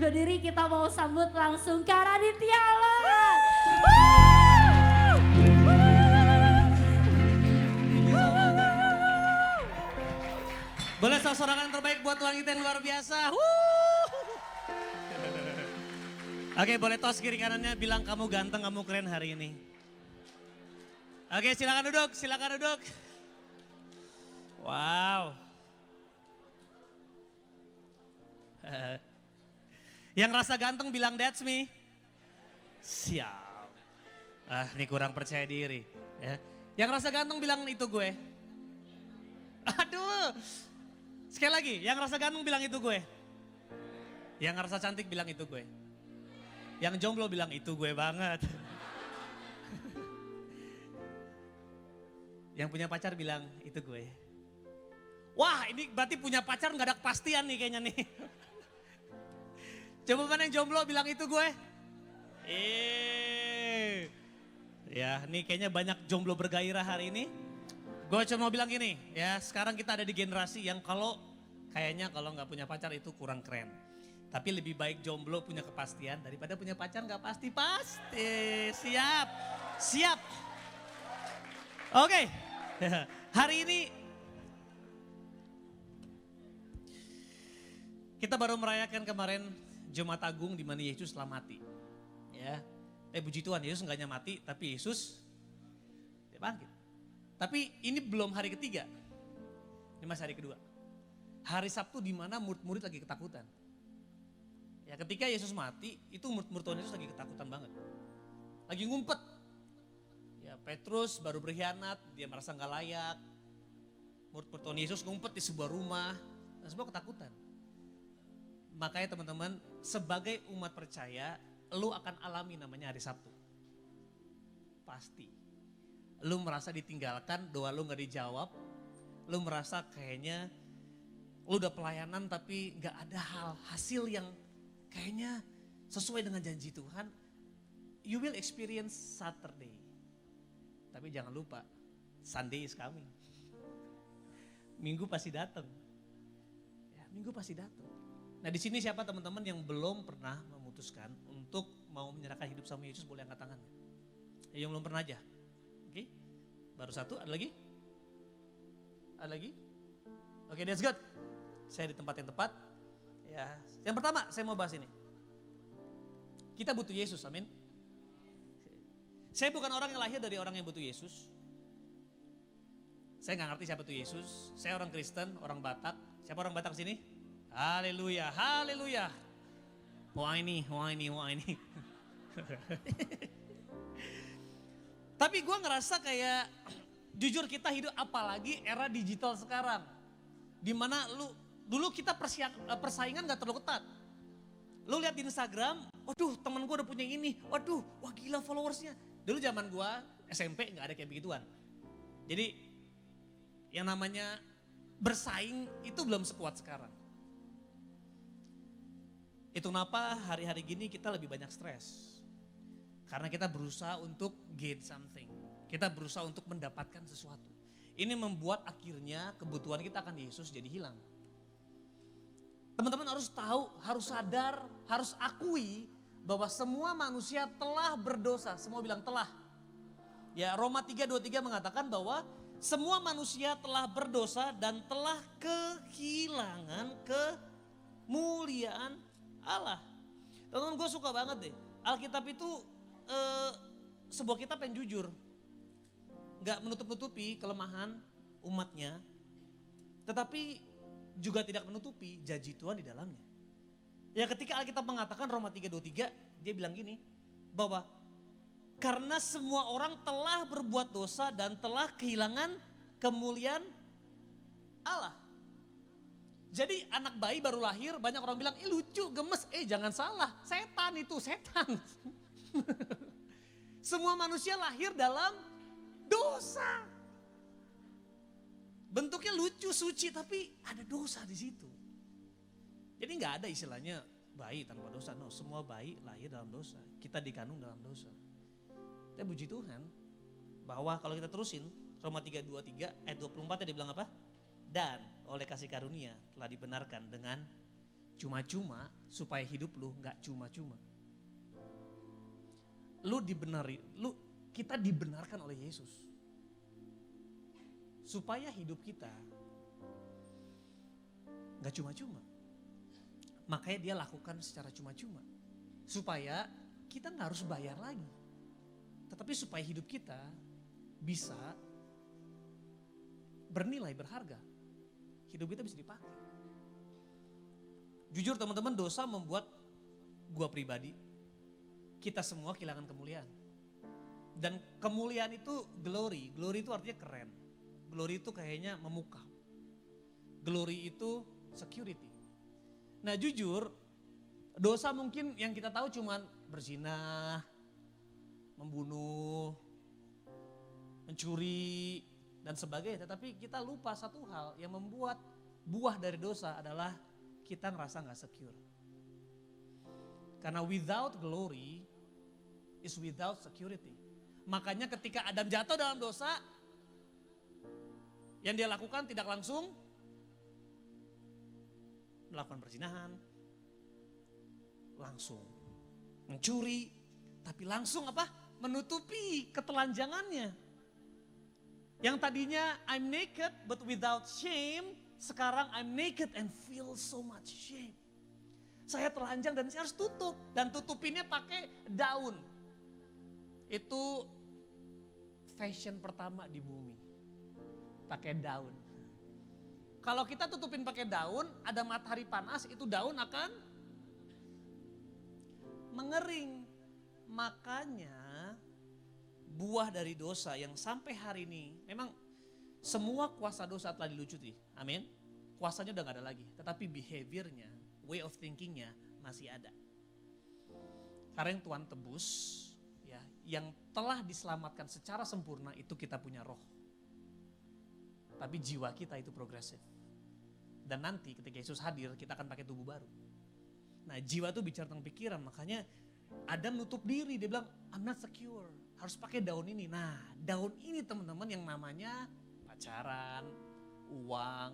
undur diri, kita mau sambut langsung Kak Raditya Alan. Boleh sorak-sorakan terbaik buat Tuhan kita yang luar biasa. Oke, boleh tos kiri kanannya bilang kamu ganteng, kamu keren hari ini. Oke, silakan duduk, silakan duduk. Wow. Yang rasa ganteng bilang that's me. Siap. Ini kurang percaya diri. Ya. Yang rasa ganteng bilang itu gue. Aduh. Sekali lagi, yang rasa ganteng bilang itu gue. Yang rasa cantik bilang itu gue. Yang jomblo bilang itu gue banget. Yang punya pacar bilang itu gue. Wah, ini berarti punya pacar gak ada kepastian nih kayaknya nih. Coba mana yang jomblo bilang itu gue. Ya, ini kayaknya banyak jomblo bergairah hari ini. Gue cuma mau bilang gini, ya sekarang kita ada di generasi yang kayaknya kalau nggak punya pacar itu kurang keren. Tapi lebih baik jomblo punya kepastian daripada punya pacar nggak pasti-pasti. Siap, siap. Oke, hari ini kita baru merayakan kemarin Jumat Agung di mana Yesus telah mati. Ya, puji Tuhan Yesus nggak hanya mati, tapi Yesus dia bangkit. Tapi ini belum hari ketiga, ini masih hari kedua. Hari Sabtu di mana murid-murid lagi ketakutan. Ya ketika Yesus mati, itu murid-murid Tuhan Yesus lagi ketakutan banget. Lagi ngumpet. Ya Petrus baru berkhianat, dia merasa gak layak. Murid-murid Tuhan Yesus ngumpet di sebuah rumah, dan semua ketakutan. Makanya teman-teman, sebagai umat percaya, lu akan alami namanya hari Sabtu. Pasti. Lu merasa ditinggalkan, doa lu gak dijawab. Lu merasa kayaknya lu udah pelayanan tapi gak ada hasil yang kayaknya sesuai dengan janji Tuhan. You will experience Saturday. Tapi jangan lupa, Sunday is coming. Minggu pasti datang. Ya, Minggu pasti datang. Nah di sini siapa teman-teman yang belum pernah memutuskan untuk mau menyerahkan hidup sama Yesus, boleh angkat tangannya. Yang belum pernah aja. Oke, baru satu, ada lagi? Ada lagi? Oke, that's good. Saya di tempat yang tepat. Ya, yang pertama saya mau bahas ini. Kita butuh Yesus, amin. Saya bukan orang yang lahir dari orang yang butuh Yesus. Saya nggak ngerti siapa itu Yesus. Saya orang Kristen, orang Batak. Siapa orang Batak sini? Haleluya, haleluya. Wah ini. Tapi gue ngerasa kayak jujur kita hidup apalagi era digital sekarang. Dimana dulu kita persaingan gak terlalu ketat. Lu lihat di Instagram, waduh temen gue udah punya ini, waduh wah gila followersnya. Dulu zaman gue SMP gak ada kayak begituan. Jadi yang namanya bersaing itu belum sekuat sekarang. Itu kenapa hari-hari gini kita lebih banyak stres. Karena kita berusaha untuk gain something. Kita berusaha untuk mendapatkan sesuatu. Ini membuat akhirnya kebutuhan kita akan Yesus jadi hilang. Teman-teman harus tahu, harus sadar, harus akui bahwa semua manusia telah berdosa. Semua bilang telah. Ya Roma 3:23 mengatakan bahwa semua manusia telah berdosa dan telah kehilangan kemuliaan Allah. Teman-teman gue suka banget deh. Alkitab itu sebuah kitab yang jujur. Gak menutup-nutupi kelemahan umatnya. Tetapi juga tidak menutupi janji Tuhan di dalamnya. Ya ketika Alkitab mengatakan Roma 3:23 dia bilang gini. Bahwa karena semua orang telah berbuat dosa dan telah kehilangan kemuliaan Allah. Jadi anak bayi baru lahir banyak orang bilang lucu, gemes. Jangan salah, setan itu, setan. Semua manusia lahir dalam dosa. Bentuknya lucu, suci, tapi ada dosa di situ. Jadi nggak ada istilahnya bayi tanpa dosa. No, semua bayi lahir dalam dosa. Kita dikandung dalam dosa. Tapi puji Tuhan bahwa kalau kita terusin Roma 3:23 ayat 24 dia bilang apa? Dan oleh kasih karunia telah dibenarkan dengan cuma-cuma supaya hidup lu gak cuma-cuma. Kita dibenarkan oleh Yesus. Supaya hidup kita gak cuma-cuma. Makanya dia lakukan secara cuma-cuma. Supaya kita gak harus bayar lagi. Tetapi supaya hidup kita bisa bernilai, berharga. Hidup kita bisa dipakai. Jujur teman-teman, dosa membuat gua pribadi, kita semua kehilangan kemuliaan. Dan kemuliaan itu glory. Glory itu artinya keren. Glory itu kayaknya memukau. Glory itu security. Nah jujur, dosa mungkin yang kita tahu cuman berzina, membunuh, mencuri, dan sebagainya. Tetapi kita lupa satu hal yang membuat buah dari dosa adalah kita ngerasa gak secure. Karena without glory is without security. Makanya ketika Adam jatuh dalam dosa, yang dia lakukan tidak langsung melakukan perzinahan, langsung mencuri, tapi langsung apa? Menutupi ketelanjangannya. Yang tadinya I'm naked but without shame, sekarang I'm naked and feel so much shame. Saya telanjang dan saya harus tutup. Dan tutupinnya pakai daun. Itu fashion pertama di bumi. Pakai daun. Kalau kita tutupin pakai daun, ada matahari panas, itu daun akan mengering. Makanya buah dari dosa yang sampai hari ini, memang semua kuasa dosa telah dilucuti. Amin. Kuasanya udah gak ada lagi. Tetapi behaviornya, way of thinkingnya masih ada. Karena yang Tuhan tebus, ya, yang telah diselamatkan secara sempurna itu kita punya roh. Tapi jiwa kita itu progresif. Dan nanti ketika Yesus hadir kita akan pakai tubuh baru. Nah jiwa itu bicara tentang pikiran, makanya Adam nutup diri, dia bilang I'm not secure, harus pakai daun ini. Nah daun ini teman-teman yang namanya pacaran, uang,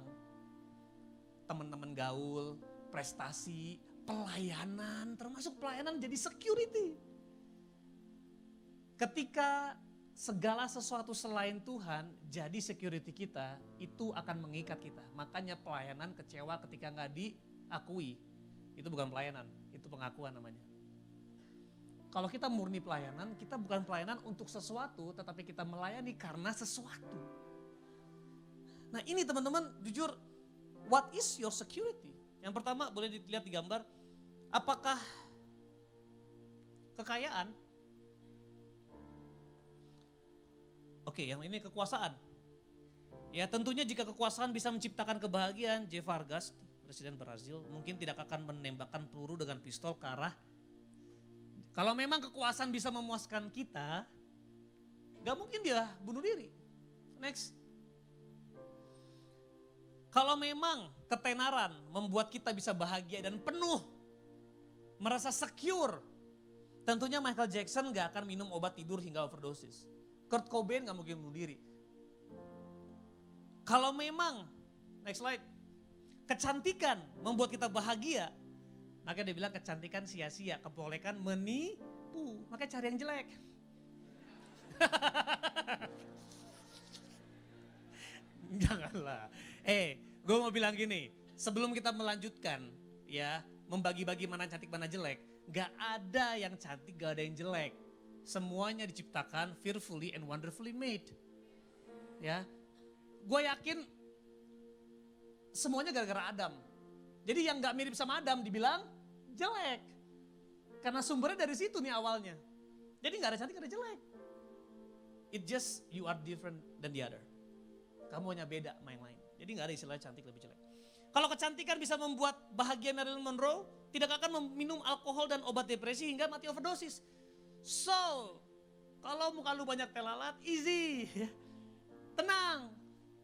teman-teman gaul, prestasi, pelayanan, termasuk pelayanan jadi security. Ketika segala sesuatu selain Tuhan jadi security kita, itu akan mengikat kita. Makanya pelayanan kecewa ketika gak diakui. Itu bukan pelayanan, itu pengakuan namanya. Kalau kita murni pelayanan, kita bukan pelayanan untuk sesuatu, tetapi kita melayani karena sesuatu. Nah ini teman-teman, jujur, what is your security? Yang pertama boleh dilihat di gambar, apakah kekayaan? Oke, yang ini kekuasaan. Ya tentunya jika kekuasaan bisa menciptakan kebahagiaan, J. Vargas, presiden Brazil, mungkin tidak akan menembakkan peluru dengan pistol ke arah. Kalau memang kekuasaan bisa memuaskan kita, gak mungkin dia bunuh diri. Next. Kalau memang ketenaran membuat kita bisa bahagia dan penuh, merasa secure, tentunya Michael Jackson gak akan minum obat tidur hingga overdosis. Kurt Cobain gak mungkin bunuh diri. Kalau memang, next slide, kecantikan membuat kita bahagia, maka dia bilang kecantikan sia-sia, kepolekan menipu, maka cari yang jelek. Janganlah. Gue mau bilang gini, sebelum kita melanjutkan ya, membagi-bagi mana cantik mana jelek, gak ada yang cantik, gak ada yang jelek. Semuanya diciptakan fearfully and wonderfully made. Ya, gue yakin semuanya gara-gara Adam. Jadi yang gak mirip sama Adam dibilang jelek. Karena sumbernya dari situ nih awalnya. Jadi gak ada cantik, gak ada jelek. It just you are different than the other. Kamu hanya beda sama yang lain. Jadi gak ada istilah cantik lebih jelek. Kalau kecantikan bisa membuat bahagia Marilyn Monroe, tidak akan meminum alkohol dan obat depresi hingga mati overdosis. So, kalau muka lu banyak telalat, easy. Tenang.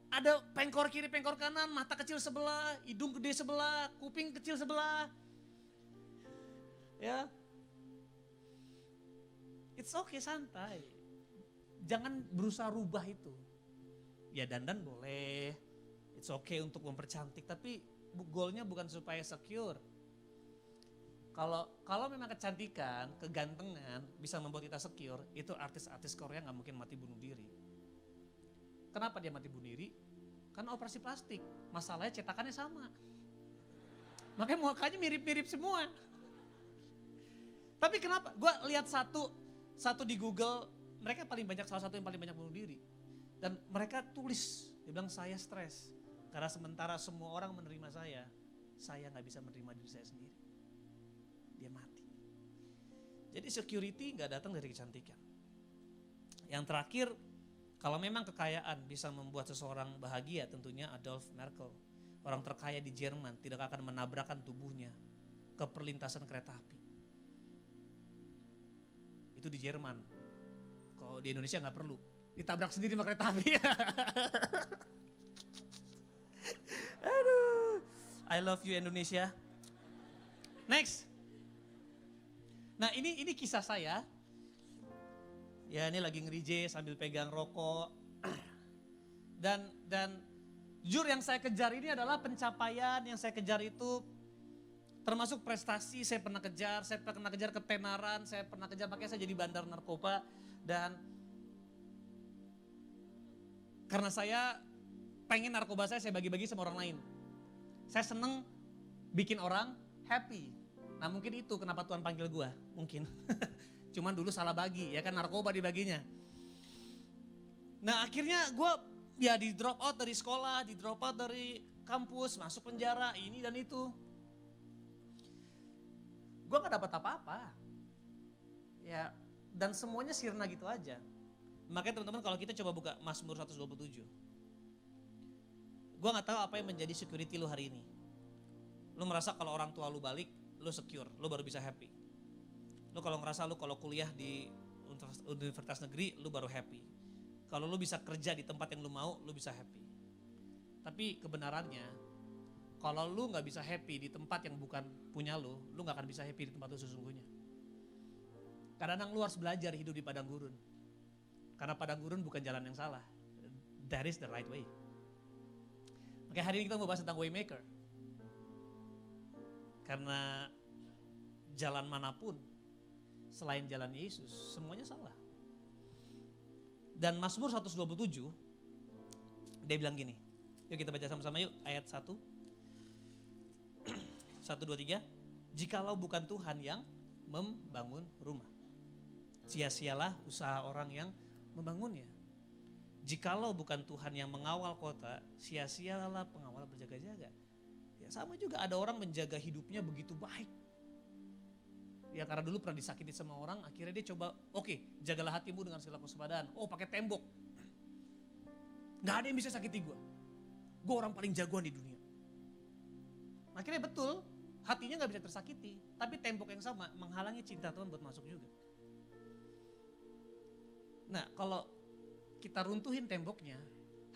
Ada pengkor kiri, pengkor kanan, mata kecil sebelah, hidung gede sebelah, kuping kecil sebelah. Ya. It's okay, santai. Jangan berusaha rubah itu. Ya dandan boleh. It's okay untuk mempercantik, tapi goalnya bukan supaya secure. Kalau memang kecantikan, kegantengan bisa membuat kita secure, itu artis-artis Korea nggak mungkin mati bunuh diri. Kenapa dia mati bunuh diri? Karena operasi plastik. Masalahnya cetakannya sama. Makanya mukanya mirip-mirip semua. Tapi kenapa? Gue lihat satu di Google, mereka salah satu yang paling banyak bunuh diri. Dan mereka tulis, dia bilang saya stres. Karena sementara semua orang menerima saya nggak bisa menerima diri saya sendiri. Dia mati. Jadi security nggak datang dari kecantikan. Yang terakhir, kalau memang kekayaan bisa membuat seseorang bahagia, tentunya Adolf Merkel, orang terkaya di Jerman, tidak akan menabrakkan tubuhnya ke perlintasan kereta api. Itu di Jerman. Kalau di Indonesia nggak perlu, ditabrak sendiri sama kereta api. Aduh, I love you Indonesia. Next. Nah ini kisah saya. Ya ini lagi ngerije sambil pegang rokok. Dan jujur yang saya kejar ini adalah pencapaian yang saya kejar itu termasuk prestasi saya pernah kejar ketenaran, saya pernah kejar, makanya saya jadi bandar narkoba. Dan karena saya pengen narkoba saya bagi-bagi sama orang lain. Saya seneng bikin orang happy. Nah mungkin itu kenapa Tuhan panggil gue, mungkin. Cuman dulu salah bagi, ya kan narkoba dibaginya. Nah akhirnya gue ya di drop out dari sekolah, di drop out dari kampus, masuk penjara, ini dan itu. Gue gak dapat apa-apa. Ya, dan semuanya sirna gitu aja. Makanya teman-teman kalau kita coba buka Mazmur 127. Gue gak tahu apa yang menjadi security lu hari ini. Lu merasa kalau orang tua lu balik, lu secure, lu baru bisa happy. Lu kalau ngerasa lu kalau kuliah di universitas negeri, lu baru happy. Kalau lu bisa kerja di tempat yang lu mau, lu bisa happy. Tapi kebenarannya, kalau lu gak bisa happy di tempat yang bukan punya lu gak akan bisa happy di tempat lu sesungguhnya. Kadang-kadang lu harus belajar hidup di padang gurun. Karena padang gurun bukan jalan yang salah. That is the right way. Makanya hari ini kita mau bahas tentang Waymaker. Karena jalan manapun selain jalan Yesus, semuanya salah. Dan Mazmur 127, dia bilang gini. Yuk kita baca sama-sama yuk ayat 1. 1, 2, 3. Jikalau bukan Tuhan yang membangun rumah, sia-sialah usaha orang yang membangunnya. Jikalau bukan Tuhan yang mengawal kota, sia-sialah pengawal berjaga-jaga. Ya sama juga ada orang menjaga hidupnya begitu baik. Ya karena dulu pernah disakiti sama orang, akhirnya dia coba, oke, jagalah hatimu dengan segala kewaspadaan. Oh pakai tembok. Gak ada yang bisa sakiti gue. Gue orang paling jagoan di dunia. Akhirnya betul, hatinya gak bisa tersakiti. Tapi tembok yang sama menghalangi cinta Tuhan buat masuk juga. Nah kalau kita runtuhin temboknya,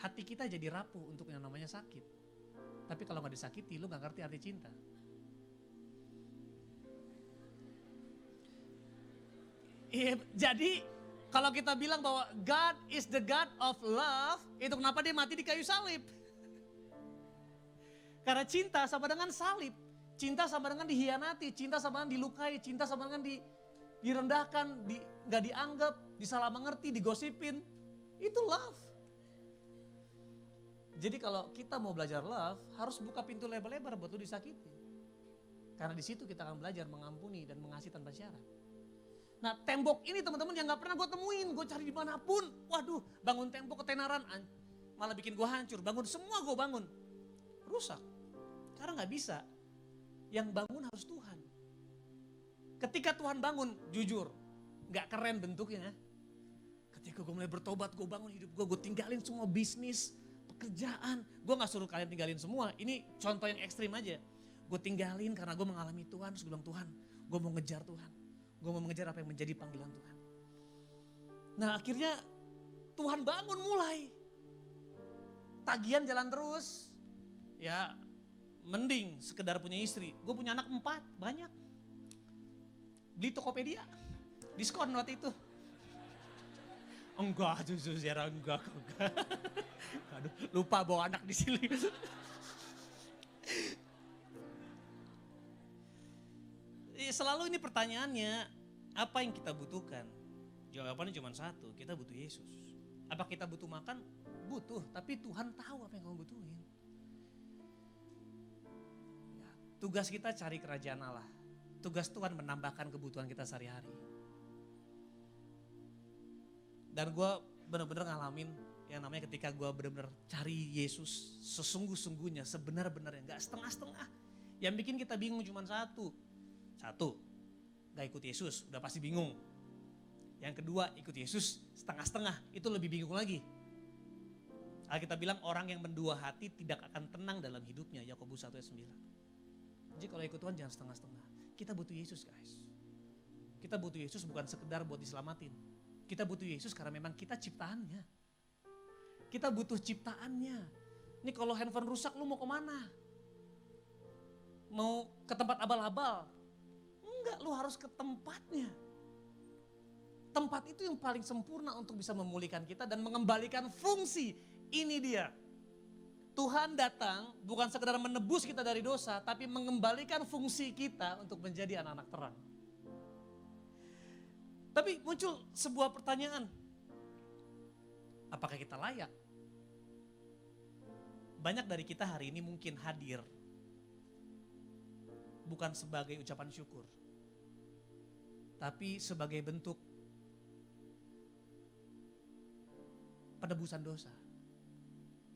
hati kita jadi rapuh untuk yang namanya sakit. Tapi kalau gak disakiti, lu gak ngerti arti cinta. Jadi kalau kita bilang bahwa God is the God of love, itu kenapa dia mati di kayu salib? Karena cinta sama dengan salib. Cinta sama dengan dihianati, cinta sama dengan dilukai, cinta sama dengan direndahkan, gak dianggap, disalah mengerti, digosipin. Itu love. Jadi kalau kita mau belajar love, harus buka pintu lebar-lebar buat lu disakiti. Karena di situ kita akan belajar mengampuni dan mengasihi tanpa syarat. Nah tembok ini teman-teman yang gak pernah gue temuin, gue cari dimanapun. Waduh bangun tembok ketenaran, malah bikin gue hancur. Bangun semua gue bangun, rusak. Karena gak bisa, yang bangun harus Tuhan. Ketika Tuhan bangun, jujur, gak keren bentuknya. Ketika gue mulai bertobat, gue bangun hidup gue tinggalin semua bisnis, pekerjaan. Gue gak suruh kalian tinggalin semua, ini contoh yang ekstrim aja. Gue tinggalin karena gue mengalami Tuhan, terus gue bilang Tuhan, gue mau ngejar Tuhan. Gue mau mengejar apa yang menjadi panggilan Tuhan. Nah akhirnya Tuhan bangun mulai. Tagihan jalan terus. Ya mending sekedar punya istri. Gue punya anak 4, banyak. Beli Tokopedia, diskon waktu itu. Enggak, justru Zara enggak. Aduh, lupa bawa anak di sini. selalu ini pertanyaannya, apa yang kita butuhkan? Jawabannya cuma satu, kita butuh Yesus. Apa kita butuh makan? Butuh, tapi Tuhan tahu apa yang kamu butuhin. Ya, tugas kita cari kerajaan Allah. Tugas Tuhan menambahkan kebutuhan kita sehari-hari. Dan gue benar-benar ngalamin yang namanya ketika gue benar-benar cari Yesus sesungguh-sungguhnya, sebenar-benarnya, gak setengah-setengah. Yang bikin kita bingung cuma satu, gak ikut Yesus, udah pasti bingung. Yang kedua, ikut Yesus setengah-setengah, itu lebih bingung lagi. Alkitab bilang orang yang mendua hati tidak akan tenang dalam hidupnya, Yakobus 1 ayat 9. Jadi kalau ikut Tuhan jangan setengah-setengah. Kita butuh Yesus guys. Kita butuh Yesus bukan sekedar buat diselamatin. Kita butuh Yesus karena memang kita ciptaannya. Kita butuh ciptaannya. Ini kalau handphone rusak lu mau kemana? Mau ke tempat abal-abal? Enggak, lu harus ke tempatnya. Tempat itu yang paling sempurna untuk bisa memulihkan kita dan mengembalikan fungsi. Ini dia. Tuhan datang bukan sekedar menebus kita dari dosa, tapi mengembalikan fungsi kita untuk menjadi anak-anak terang. Tapi muncul sebuah pertanyaan. Apakah kita layak? Banyak dari kita hari ini mungkin hadir bukan sebagai ucapan syukur, tapi sebagai bentuk penebusan dosa.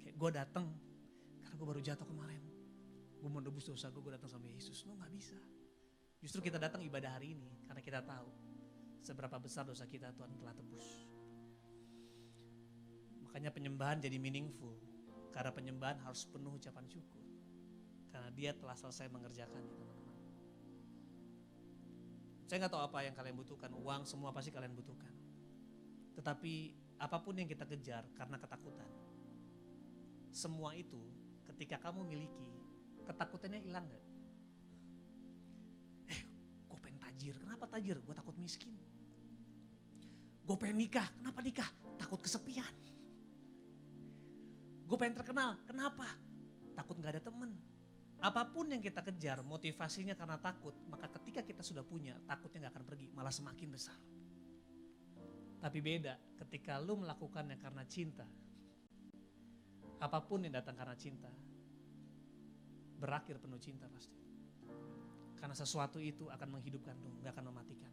Kayak gue datang karena gue baru jatuh kemarin. Gue mau nebus dosa gue datang sama Yesus. No, gak bisa. Justru kita datang ibadah hari ini karena kita tahu seberapa besar dosa kita Tuhan telah tebus. Makanya penyembahan jadi meaningful. Karena penyembahan harus penuh ucapan syukur. Karena dia telah selesai mengerjakannya teman-teman. Saya gak tahu apa yang kalian butuhkan. Uang semua pasti kalian butuhkan. Tetapi apapun yang kita kejar karena ketakutan. Semua itu ketika kamu miliki, ketakutannya hilang gak? Gue pengen tajir, kenapa tajir? Gue takut miskin. Gue pengen nikah, kenapa nikah? Takut kesepian. Gue pengen terkenal, kenapa? Takut gak ada temen. Apapun yang kita kejar, motivasinya karena takut, maka ketika kita sudah punya, takutnya gak akan pergi, malah semakin besar. Tapi beda ketika lu melakukannya karena cinta. Apapun yang datang karena cinta, berakhir penuh cinta pasti. Karena sesuatu itu akan menghidupkan lu, gak akan mematikan.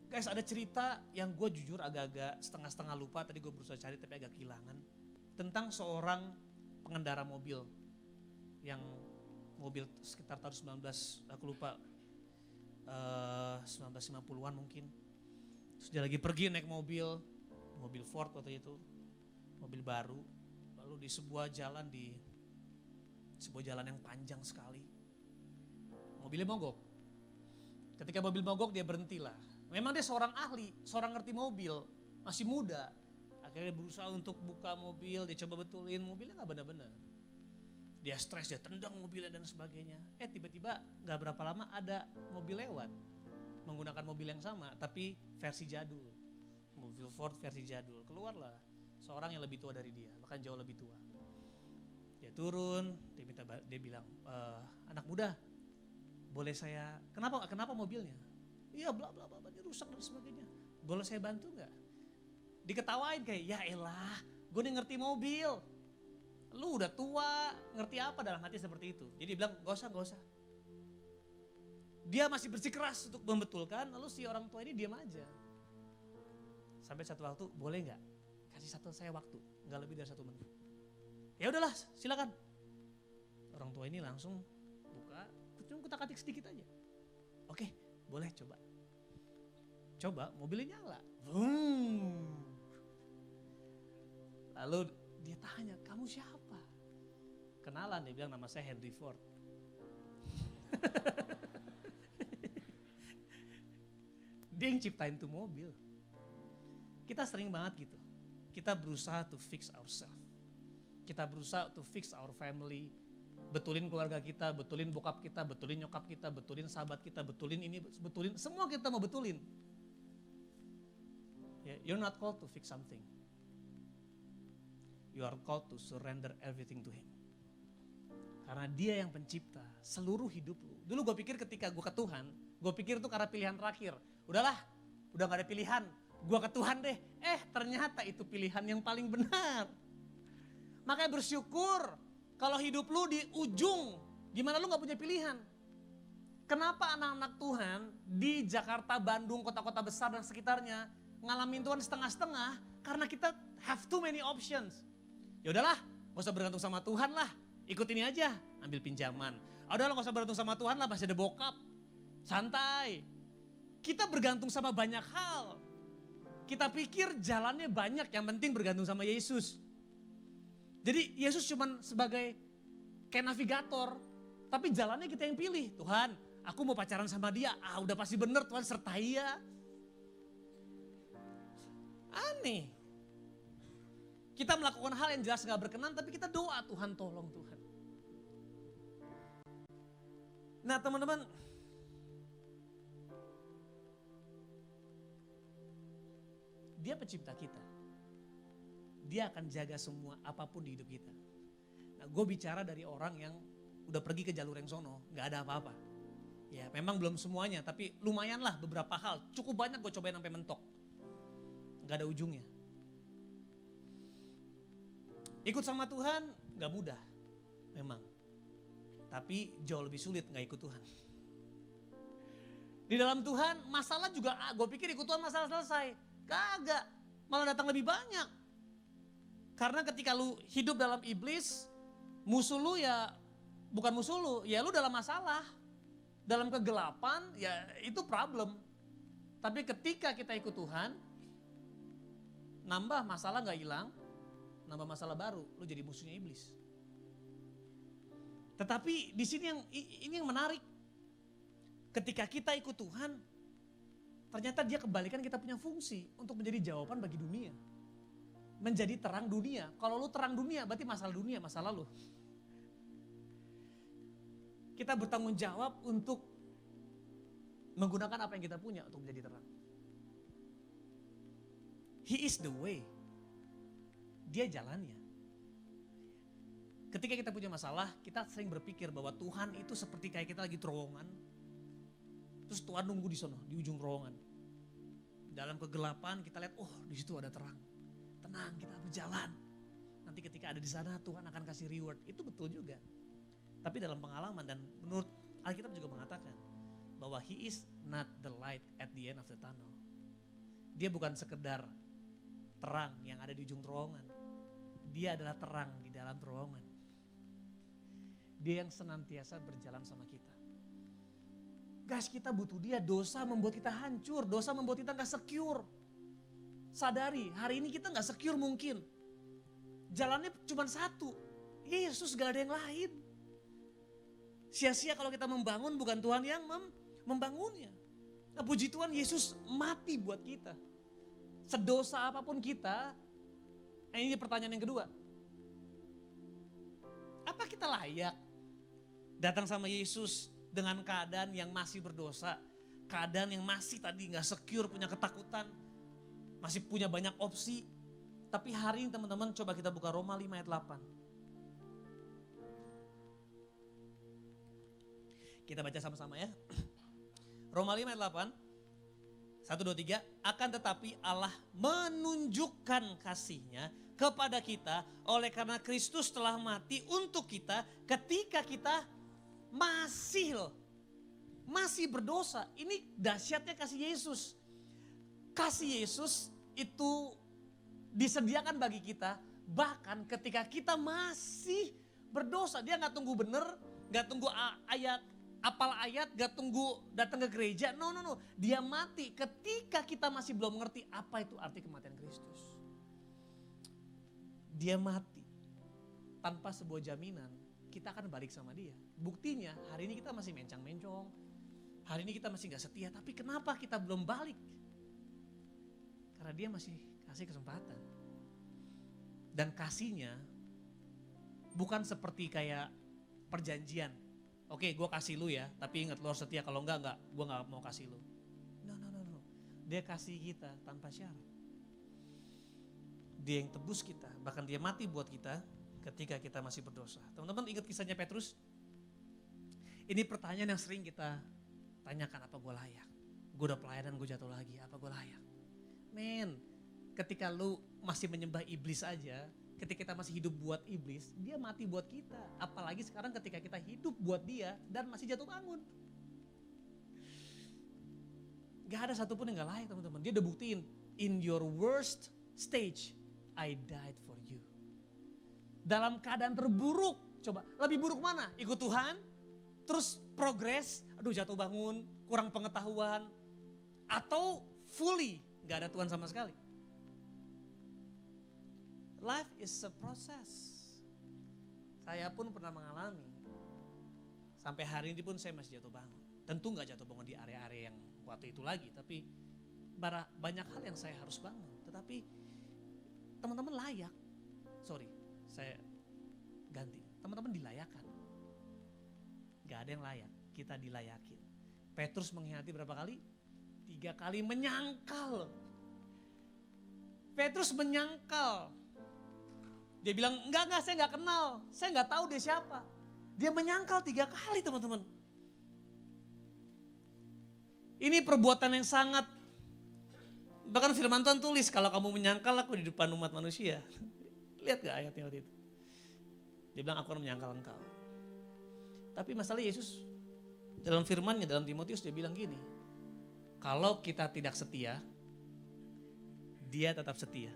Guys, ada cerita yang gue jujur agak-agak setengah-setengah lupa, tadi gue berusaha cari tapi agak kehilangan. Tentang seorang pengendara mobil, yang mobil sekitar tahun 19, aku lupa, 1950-an mungkin. Terus dia lagi pergi naik mobil Ford waktu itu, mobil baru. Lalu di sebuah jalan yang panjang sekali, mobilnya mogok. Ketika mobil mogok dia berhentilah. Memang dia seorang ahli, seorang ngerti mobil, masih muda. Akhirnya dia berusaha untuk buka mobil, dia coba betulin, mobilnya gak benar-benar. Dia stres, dia tendang mobilnya dan sebagainya. Tiba-tiba gak berapa lama ada mobil lewat, menggunakan mobil yang sama, tapi versi jadul. Mobil Ford versi jadul. Keluarlah seorang yang lebih tua dari dia, bahkan jauh lebih tua. Dia turun, dia bilang, anak muda, boleh saya, kenapa mobilnya? Iya bla bla bla, ini rusak dan sebagainya. Boleh saya bantu nggak? Diketawain kayak, ya elah, gue nih ngerti mobil. Lu udah tua, ngerti apa dalam hati seperti itu. Jadi dia bilang, gak usah. Dia masih bersikeras untuk membetulkan, lalu si orang tua ini diam aja. Sampai satu waktu, boleh nggak? Kasih saya waktu, nggak lebih dari 1 menit. Ya udahlah, silakan. Orang tua ini langsung buka, cuma kutak-katik sedikit aja. Oke, boleh coba. Coba, mobilnya nyala. Vroom. Lalu dia tanya, kamu siapa? Kenalan, dia bilang nama saya Henry Ford. Dia yang ciptain tuh mobil. Kita sering banget gitu. Kita berusaha to fix ourselves. Kita berusaha to fix our family. Betulin keluarga kita, betulin bokap kita, betulin nyokap kita, betulin sahabat kita, betulin ini, betulin. Semua kita mau betulin. You're not called to fix something. You are called to surrender everything to Him. Karena Dia yang pencipta seluruh hidup lu. Dulu gue pikir ketika gue ke Tuhan, Gue pikir itu karena pilihan terakhir. Udahlah, udah gak ada pilihan. Gue ke Tuhan deh. Ternyata itu pilihan yang paling benar. Makanya bersyukur kalau hidup lu di ujung. Gimana lu gak punya pilihan. Kenapa anak-anak Tuhan di Jakarta, Bandung, kota-kota besar dan sekitarnya ngalamin Tuhan setengah-setengah? Karena kita have too many options. Ya udahlah, gak usah bergantung sama Tuhan lah. Ikut ini aja, ambil pinjaman. Udahlah gak usah bergantung sama Tuhan lah, masih ada bokap. Santai. Kita bergantung sama banyak hal. Kita pikir jalannya banyak, yang penting bergantung sama Yesus. Jadi Yesus cuma sebagai kayak navigator. Tapi jalannya kita yang pilih. Tuhan, aku mau pacaran sama dia. Udah pasti bener Tuhan, sertai ya. Aneh. Kita melakukan hal yang jelas gak berkenan, tapi kita doa, Tuhan tolong Tuhan. Nah teman-teman, Dia pencipta kita. Dia akan jaga semua apapun di hidup kita. Nah gue bicara dari orang yang udah pergi ke jalur yang sono, gak ada apa-apa. Ya memang belum semuanya, tapi lumayan lah beberapa hal. Cukup banyak gue cobain sampai mentok. Gak ada ujungnya. Ikut sama Tuhan gak mudah, memang. Tapi jauh lebih sulit gak ikut Tuhan. Di dalam Tuhan masalah juga, gue pikir ikut Tuhan masalah selesai. Kagak, malah datang lebih banyak. Karena ketika lu hidup dalam iblis, musuh lu ya bukan musuh lu, ya lu dalam masalah. Dalam kegelapan ya itu problem. Tapi ketika kita ikut Tuhan, nambah masalah gak hilang, nambah masalah baru, lu jadi musuhnya iblis. Tetapi di sini ini yang menarik. Ketika kita ikut Tuhan, ternyata Dia kembalikan kita punya fungsi untuk menjadi jawaban bagi dunia. Menjadi terang dunia. Kalau lu terang dunia berarti masalah dunia, masalah lu. Kita bertanggung jawab untuk menggunakan apa yang kita punya untuk menjadi terang. He is the way. Dia jalannya. Ketika kita punya masalah, kita sering berpikir bahwa Tuhan itu seperti kayak kita lagi terowongan. Terus Tuhan nunggu di sana, di ujung terowongan. Dalam kegelapan kita lihat, di situ ada terang. Tenang, kita berjalan. Nanti ketika ada di sana Tuhan akan kasih reward. Itu betul juga. Tapi dalam pengalaman dan menurut Alkitab juga mengatakan bahwa He is not the light at the end of the tunnel. Dia bukan sekedar terang yang ada di ujung terowongan. Dia adalah terang di dalam terowongan. Dia yang senantiasa berjalan sama kita. Guys, kita butuh Dia. Dosa membuat kita hancur. Dosa membuat kita gak secure. Sadari, hari ini kita gak secure mungkin. Jalannya cuma satu. Yesus, gak ada yang lain. Sia-sia kalau kita membangun, bukan Tuhan yang membangunnya. Nah, puji Tuhan, Yesus mati buat kita. Sedosa apapun kita, ini pertanyaan yang kedua. Apa kita layak datang sama Yesus dengan keadaan yang masih berdosa, keadaan yang masih tadi gak secure, punya ketakutan, masih punya banyak opsi. Tapi hari ini teman-teman coba kita buka Roma 5 ayat 8. Kita baca sama-sama ya. Roma 5 ayat 8. 1, 2, 3. Akan tetapi Allah menunjukkan kasih-Nya kepada kita oleh karena Kristus telah mati untuk kita ketika kita masih berdosa. Ini dahsyatnya kasih Yesus. Kasih Yesus itu disediakan bagi kita bahkan ketika kita masih berdosa. Dia gak tunggu bener, gak tunggu apal ayat, gak tunggu datang ke gereja. No. Dia mati ketika kita masih belum mengerti apa itu arti kematian Kristus. Dia mati tanpa sebuah jaminan kita akan balik sama Dia. Buktinya hari ini kita masih mencang-mencong. Hari ini kita masih gak setia. Tapi kenapa kita belum balik? Karena Dia masih kasih kesempatan. Dan kasih-Nya bukan seperti kayak perjanjian. Oke, gue kasih lu ya, tapi ingat lu harus setia. Kalau enggak, gue gak mau kasih lu. No. Dia kasih kita tanpa syarat. Dia yang tebus kita, bahkan Dia mati buat kita ketika kita masih berdosa. Teman-teman ingat kisahnya Petrus? Ini pertanyaan yang sering kita Tanyakan apa gue layak. Gue udah pelayanan, gue jatuh lagi, apa gue layak. Men, ketika lu masih menyembah iblis aja, ketika kita masih hidup buat iblis, dia mati buat kita. Apalagi sekarang ketika kita hidup buat dia dan masih jatuh bangun. Gak ada satupun yang gak layak teman-teman. Dia udah buktiin, in your worst stage, I died for you. Dalam keadaan terburuk, coba lebih buruk mana? Ikut Tuhan, terus progres, aduh jatuh bangun, kurang pengetahuan, atau fully gak ada Tuhan sama sekali. Life is a process. Saya pun pernah mengalami. Sampai hari ini pun saya masih jatuh bangun. Tentu gak jatuh bangun di area-area yang waktu itu lagi, tapi banyak hal yang saya harus bangun. Tetapi teman-teman layak. Sorry, saya ganti. Teman-teman dilayakan. Gak ada yang layak, kita dilayakin. Petrus mengkhianati berapa kali? 3 kali menyangkal. Petrus menyangkal. Dia bilang, enggak, saya enggak kenal. Saya enggak tahu dia siapa. Dia menyangkal 3 kali teman-teman. Ini perbuatan yang sangat, bahkan firman Tuhan tulis, kalau kamu menyangkal aku di depan umat manusia. Lihat gak ayatnya waktu itu? Dia bilang, aku akan menyangkal engkau. Tapi masalah Yesus, dalam firmannya, dalam Timotius dia bilang gini, kalau kita tidak setia, dia tetap setia.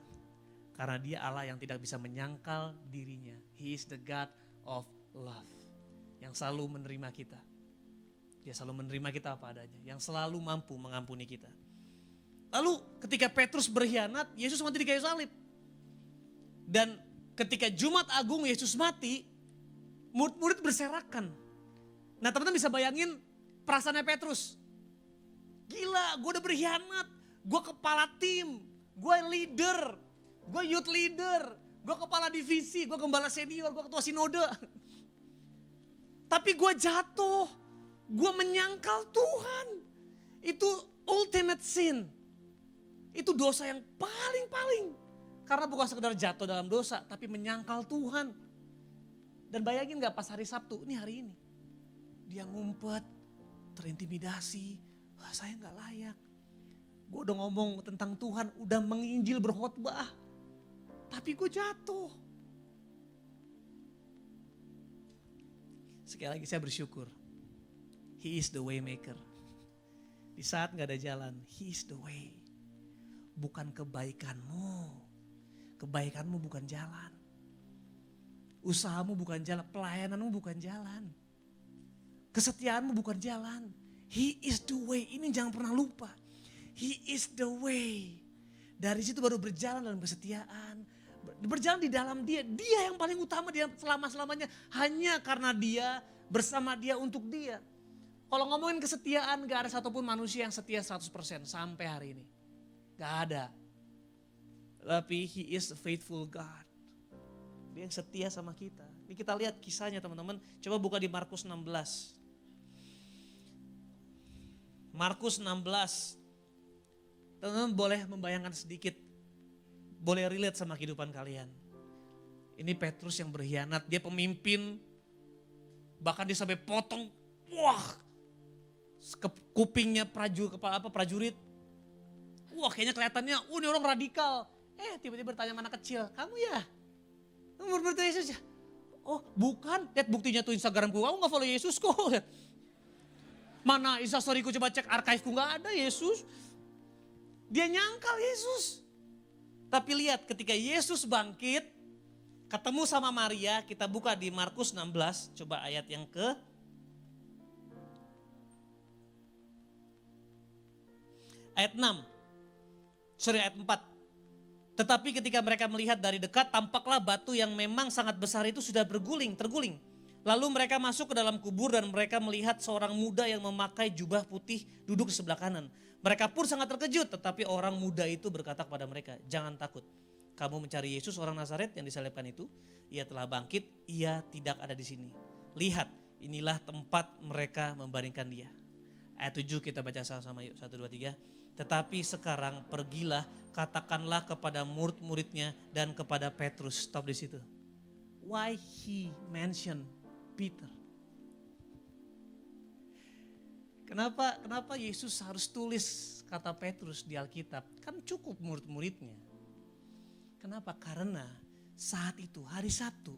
Karena dia Allah yang tidak bisa menyangkal dirinya. He is the God of love. Yang selalu menerima kita. Dia selalu menerima kita apa adanya. Yang selalu mampu mengampuni kita. Lalu ketika Petrus berkhianat, Yesus mati di kayu salib. Dan ketika Jumat Agung Yesus mati, murid-murid berserakan. Nah teman-teman bisa bayangin perasaannya Petrus. Gila, gue udah berkhianat. Gue kepala tim, gue leader, gue youth leader, gue kepala divisi, gue gembala senior, gue ketua sinode. Tapi gue jatuh, gue menyangkal Tuhan. Itu ultimate sin. Itu dosa yang paling-paling. Karena bukan sekedar jatuh dalam dosa, tapi menyangkal Tuhan. Dan bayangin gak pas hari Sabtu, ini hari ini. Dia ngumpet, terintimidasi, wah saya gak layak. Gue udah ngomong tentang Tuhan, udah menginjil berkhotbah. Tapi gue jatuh. Sekali lagi saya bersyukur. He is the way maker. Di saat gak ada jalan, He is the way. Bukan kebaikanmu. Kebaikanmu bukan jalan. Usahamu bukan jalan, pelayananmu bukan jalan. Kesetiaanmu bukan jalan. He is the way, ini jangan pernah lupa. He is the way. Dari situ baru berjalan dalam kesetiaan. Berjalan di dalam dia, dia yang paling utama dia selama-selamanya. Hanya karena dia, bersama dia, untuk dia. Kalau ngomongin kesetiaan, gak ada satupun manusia yang setia 100% sampai hari ini. Gak ada. Tapi He is a faithful God. Dia yang setia sama kita. Ini kita lihat kisahnya teman-teman. Coba buka di Markus 16. Markus 16. Teman-teman boleh membayangkan sedikit. Boleh relate sama kehidupan kalian. Ini Petrus yang berkhianat. Dia pemimpin. Bahkan dia sampai potong. Wah. Kupingnya prajurit. Wah kayaknya kelihatannya. Ini orang radikal. Tiba-tiba bertanya sama anak kecil. Kamu ya? Kamu berarti Yesus ya? Oh bukan. Lihat buktinya tuh Instagramku. Kamu gak follow Yesus kok. Mana instastoryku coba cek archiveku gak ada Yesus. Dia nyangkal Yesus. Tapi lihat ketika Yesus bangkit. Ketemu sama Maria. Kita buka di Markus 16. Coba ayat yang ayat 6. Ayat 4. Tetapi ketika mereka melihat dari dekat, tampaklah batu yang memang sangat besar itu sudah terguling. Lalu mereka masuk ke dalam kubur dan mereka melihat seorang muda yang memakai jubah putih duduk di sebelah kanan. Mereka pun sangat terkejut, tetapi orang muda itu berkata kepada mereka, jangan takut. Kamu mencari Yesus orang Nazaret yang disalibkan itu, ia telah bangkit, ia tidak ada di sini. Lihat, inilah tempat mereka membaringkan dia. Ayat 7 kita baca sama-sama yuk, 1, 2, 3. Tetapi sekarang pergilah, katakanlah kepada murid-muridnya dan kepada Petrus. Stop di situ. Why he mentioned Peter? Kenapa Yesus harus tulis kata Petrus di Alkitab? Kan cukup murid-muridnya. Kenapa? Karena saat itu hari Sabtu,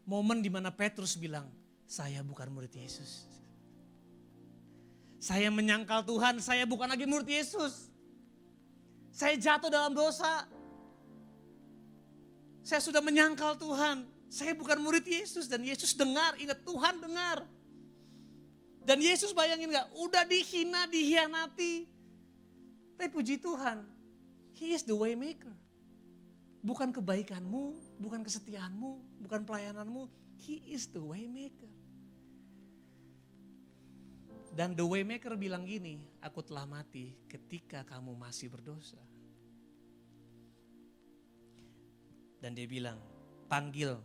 momen di mana Petrus bilang, saya bukan murid Yesus. Saya menyangkal Tuhan, saya bukan lagi murid Yesus. Saya jatuh dalam dosa. Saya sudah menyangkal Tuhan. Saya bukan murid Yesus. Dan Yesus dengar, ingat Tuhan dengar. Dan Yesus bayangin gak, udah dihina, dihianati. Tapi puji Tuhan, He is the way maker. Bukan kebaikanmu, bukan kesetiaanmu, bukan pelayananmu. He is the way maker. Dan the way maker bilang gini, aku telah mati ketika kamu masih berdosa. Dan dia bilang, panggil,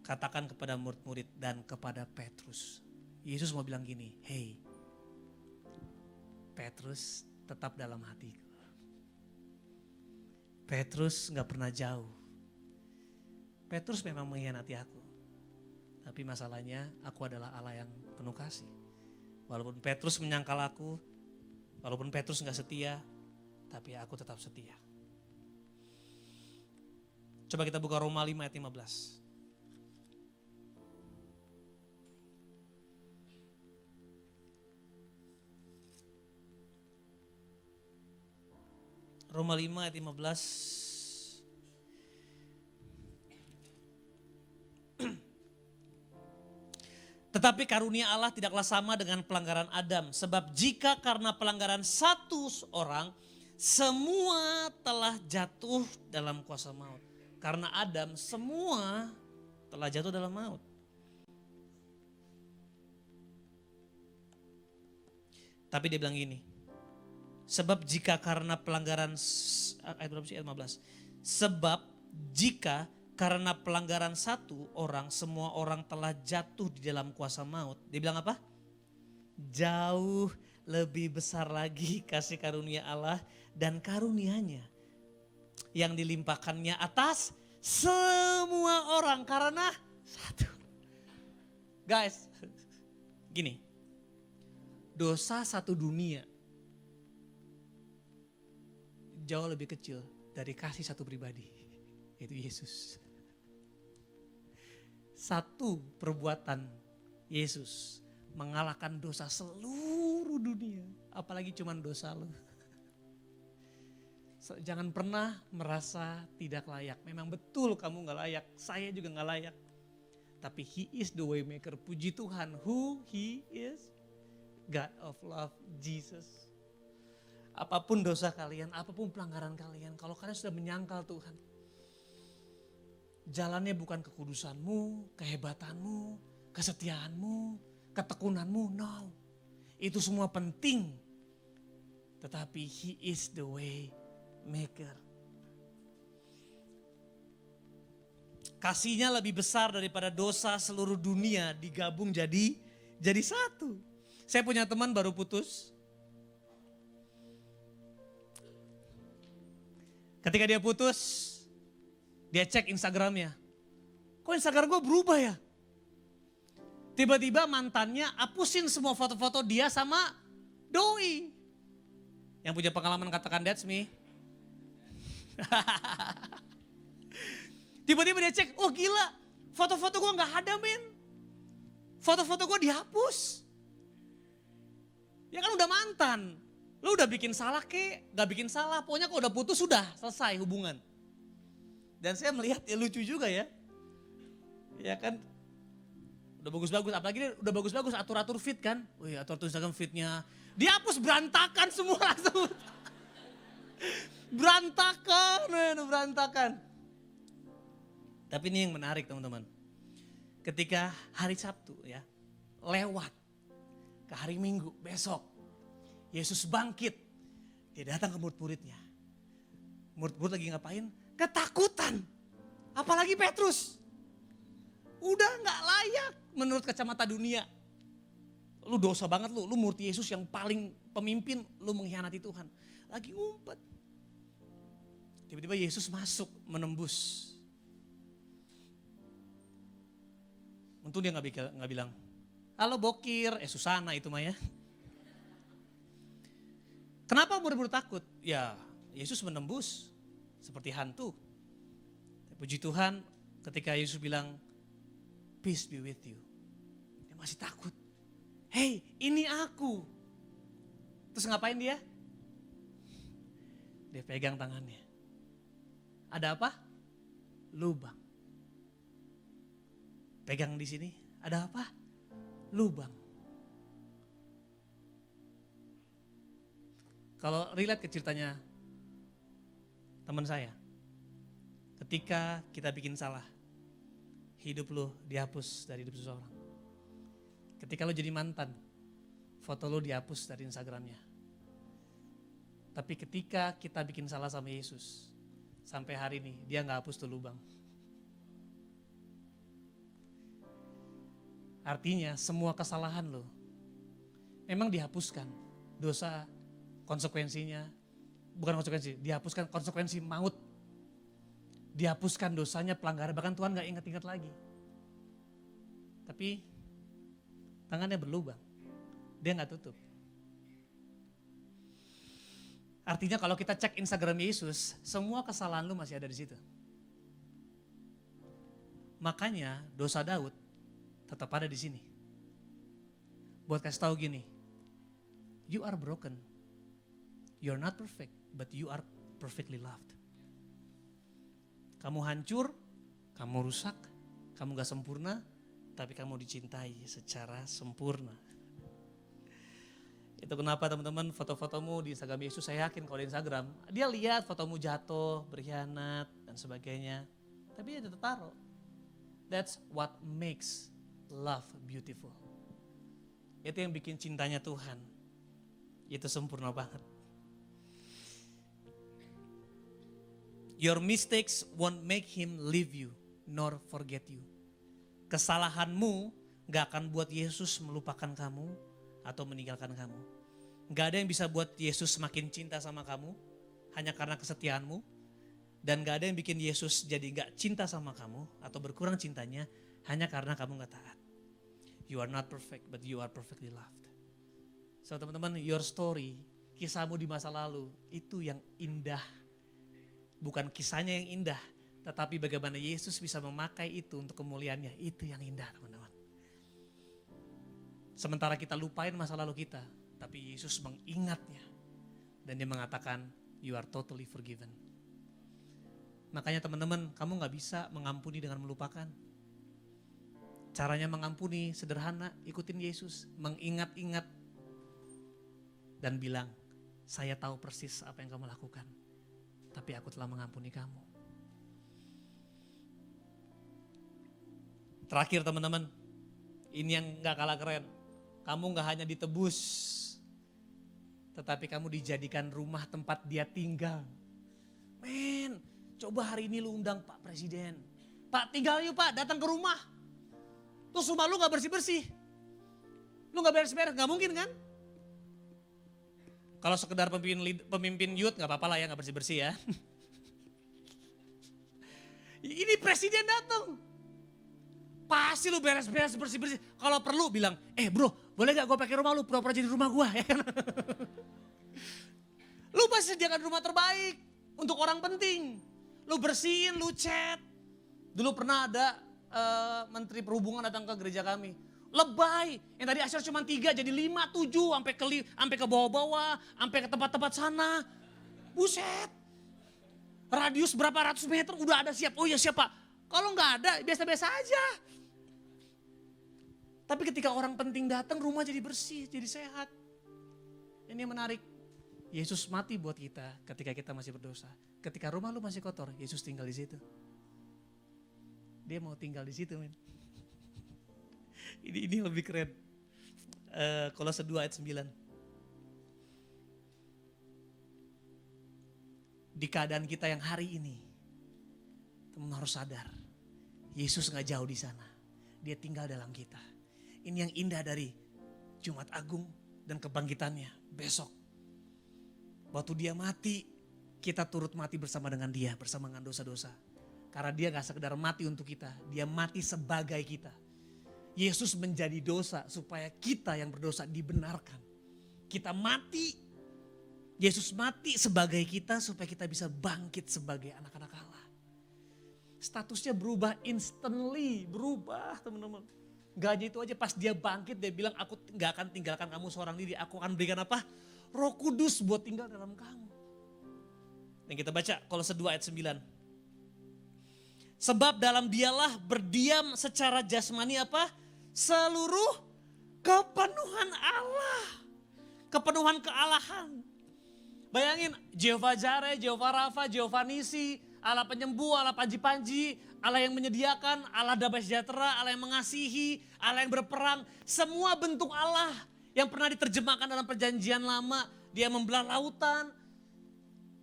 katakan kepada murid-murid dan kepada Petrus. Yesus mau bilang gini, hey Petrus tetap dalam hatiku. Petrus gak pernah jauh. Petrus memang mengkhianati aku. Tapi masalahnya aku adalah Allah yang penuh kasih. Walaupun Petrus menyangkal aku, walaupun Petrus gak setia, tapi aku tetap setia. Coba kita buka Roma 5 ayat 15. Roma 5 ayat 15. Tetapi karunia Allah tidaklah sama dengan pelanggaran Adam. Sebab jika karena pelanggaran satu orang, semua telah jatuh dalam kuasa maut. Karena Adam semua telah jatuh dalam maut. Tapi dia bilang gini. Sebab jika karena pelanggaran, ayat berapa sih? Ayat 15. Sebab jika karena pelanggaran satu orang, semua orang telah jatuh di dalam kuasa maut. Dia bilang apa? Jauh lebih besar lagi kasih karunia Allah dan karunianya yang dilimpahkannya atas semua orang karena satu. Guys, gini. Dosa satu dunia jauh lebih kecil dari kasih satu pribadi, yaitu Yesus. Satu perbuatan Yesus mengalahkan dosa seluruh dunia, apalagi cuman dosa lo. Jangan pernah merasa tidak layak. Memang betul kamu gak layak, saya juga gak layak. Tapi He is the way maker. Puji Tuhan, who He is? God of love, Jesus. Apapun dosa kalian, apapun pelanggaran kalian, kalau kalian sudah menyangkal Tuhan, jalannya bukan kekudusanmu, kehebatanmu, kesetiaanmu, ketekunanmu, no. Itu semua penting. Tetapi He is the way maker. Kasihnya lebih besar daripada dosa seluruh dunia digabung jadi satu. Saya punya teman baru putus. Ketika dia putus, dia cek Instagramnya. Kok Instagram gue berubah ya? Tiba-tiba mantannya hapusin semua foto-foto dia sama doi. Yang punya pengalaman katakan that's me. Tiba-tiba dia cek, oh gila, foto-foto gue gak ada men. Foto-foto gue dihapus. Ya kan udah mantan. Lu udah bikin salah kek, gak bikin salah. Pokoknya kalau udah putus sudah selesai hubungan. Dan saya melihat ya lucu juga ya. Ya kan. Udah bagus-bagus, apalagi dia udah bagus-bagus atur-atur fit kan. Wih atur-atur Instagram fitnya. Dihapus berantakan semua langsung. Berantakan. Tapi ini yang menarik teman-teman. Ketika hari Sabtu ya, lewat ke hari Minggu besok. Yesus bangkit, dia datang ke murid-muridnya. Murid-murid lagi ngapain? Ketakutan. Apalagi Petrus. Udah gak layak menurut kacamata dunia. Lu dosa banget lu murid Yesus yang paling pemimpin, lu mengkhianati Tuhan. Lagi ngumpet. Tiba-tiba Yesus masuk menembus. Untung dia gak bilang, halo Bokir, Susana itu mah ya. Kenapa murid-murid takut? Ya, Yesus menembus seperti hantu. Puji Tuhan, ketika Yesus bilang, peace be with you. Dia masih takut. Hey, ini aku. Terus ngapain dia? Dia pegang tangannya. Ada apa? Lubang. Pegang di sini, ada apa? Lubang. Kalau relate ke ceritanya teman saya. Ketika kita bikin salah, hidup lo dihapus dari hidup seseorang. Ketika lo jadi mantan, foto lo dihapus dari Instagramnya. Tapi ketika kita bikin salah sama Yesus, sampai hari ini dia gak hapus tuh lubang. Artinya semua kesalahan lo memang dihapuskan. Dosa konsekuensinya, bukan konsekuensi, dihapuskan konsekuensi maut. Dihapuskan dosanya, pelanggaran, bahkan Tuhan gak ingat-ingat lagi. Tapi tangannya berlubang, dia gak tutup. Artinya kalau kita cek Instagram Yesus, semua kesalahan lu masih ada di situ. Makanya dosa Daud tetap ada di sini. Buat kasih tahu gini, you are broken, you're not perfect, but you are perfectly loved. Kamu hancur, kamu rusak, kamu gak sempurna, tapi kamu dicintai secara sempurna. Itu kenapa teman-teman foto-fotomu di Instagram Yesus, saya yakin kalau di Instagram, dia lihat fotomu jatuh, berkhianat, dan sebagainya. Tapi dia tetap taruh. That's what makes love beautiful. Itu yang bikin cintanya Tuhan. Itu sempurna banget. Your mistakes won't make him leave you, nor forget you. Kesalahanmu gak akan buat Yesus melupakan kamu atau meninggalkan kamu. Gak ada yang bisa buat Yesus semakin cinta sama kamu hanya karena kesetiaanmu. Dan gak ada yang bikin Yesus jadi gak cinta sama kamu atau berkurang cintanya hanya karena kamu gak taat. You are not perfect, but you are perfectly loved. So teman-teman, your story, kisahmu di masa lalu, itu yang indah. Bukan kisahnya yang indah, tetapi bagaimana Yesus bisa memakai itu untuk kemuliaannya, itu yang indah teman-teman. Sementara kita lupain masa lalu kita, tapi Yesus mengingatnya. Dan dia mengatakan, you are totally forgiven. Makanya teman-teman, kamu gak bisa mengampuni dengan melupakan. Caranya mengampuni sederhana, ikutin Yesus, mengingat-ingat. Dan bilang, saya tahu persis apa yang kamu lakukan. Tapi aku telah mengampuni kamu. Terakhir teman-teman, ini yang gak kalah keren. Kamu gak hanya ditebus, tetapi kamu dijadikan rumah tempat dia tinggal. Men, coba hari ini lu undang Pak Presiden. Pak tinggal yuk Pak, datang ke rumah. Terus rumah lu gak bersih-bersih. Lu gak beres-beres, gak mungkin kan? Kalau sekedar pemimpin youth gak apa-apa lah ya, gak bersih-bersih ya. Ini presiden datang. Pasti lu beres-beres, bersih-bersih. Kalau perlu bilang, bro boleh gak gue pakai rumah lu, pura-pura jadi rumah gue. Ya kan? Lu pasti sediakan rumah terbaik untuk orang penting. Lu bersihin, lu cat. Dulu pernah ada menteri perhubungan datang ke gereja kami. Lebay, yang tadi asyar cuma 3 jadi 5, 7, sampai ke bawah-bawah, sampai ke tempat-tempat sana. Buset. Radius berapa ratus meter udah ada siap. Oh ya siap Pak. Kalau nggak ada biasa-biasa aja. Tapi ketika orang penting datang rumah jadi bersih, jadi sehat. Ini yang menarik. Yesus mati buat kita ketika kita masih berdosa. Ketika rumah lu masih kotor, Yesus tinggal di situ. Dia mau tinggal di situ, men. Ini lebih keren. Kolose 2 ayat 9. Di keadaan kita yang hari ini, teman harus sadar, Yesus gak jauh di sana. Dia tinggal dalam kita. Ini yang indah dari Jumat Agung dan kebangkitannya besok. Waktu dia mati, kita turut mati bersama dengan dia, bersama dengan dosa-dosa. Karena dia gak sekedar mati untuk kita, dia mati sebagai kita. Yesus menjadi dosa supaya kita yang berdosa dibenarkan. Kita mati Yesus mati sebagai kita supaya kita bisa bangkit sebagai anak-anak Allah. Statusnya berubah instantly, berubah teman-teman. Gak hanya itu aja, pas dia bangkit dia bilang aku gak akan tinggalkan kamu seorang diri. Aku akan berikan apa? Roh Kudus buat tinggal dalam kamu. Yang kita baca Kolose 2 ayat 9. Sebab dalam dialah berdiam secara jasmani apa? Seluruh kepenuhan Allah. Kepenuhan kealahan. Bayangin Jehovah Jireh, Jehovah Rafa, Jehovah Nisi, Allah penyembuh, Allah panji-panji, Allah yang menyediakan, Allah damai sejahtera, Allah yang mengasihi, Allah yang berperang. Semua bentuk Allah yang pernah diterjemahkan dalam perjanjian lama. Dia membelah lautan,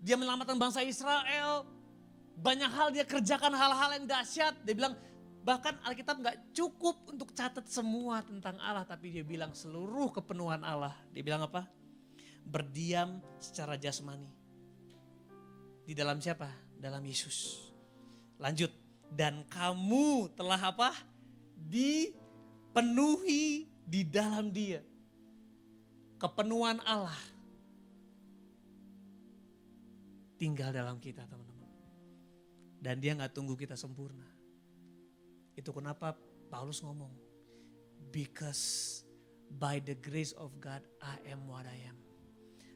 dia menyelamatkan bangsa Israel. Banyak hal dia kerjakan, hal-hal yang dahsyat. Dia bilang bahkan Alkitab gak cukup untuk catat semua tentang Allah. Tapi dia bilang seluruh kepenuhan Allah. Dia bilang apa? Berdiam secara jasmani. Di dalam siapa? Dalam Yesus. Lanjut. Dan kamu telah apa? Dipenuhi di dalam Dia. Kepenuhan Allah tinggal dalam kita teman-teman. Dan Dia gak tunggu kita sempurna. Itu kenapa Paulus ngomong. Because by the grace of God I am what I am.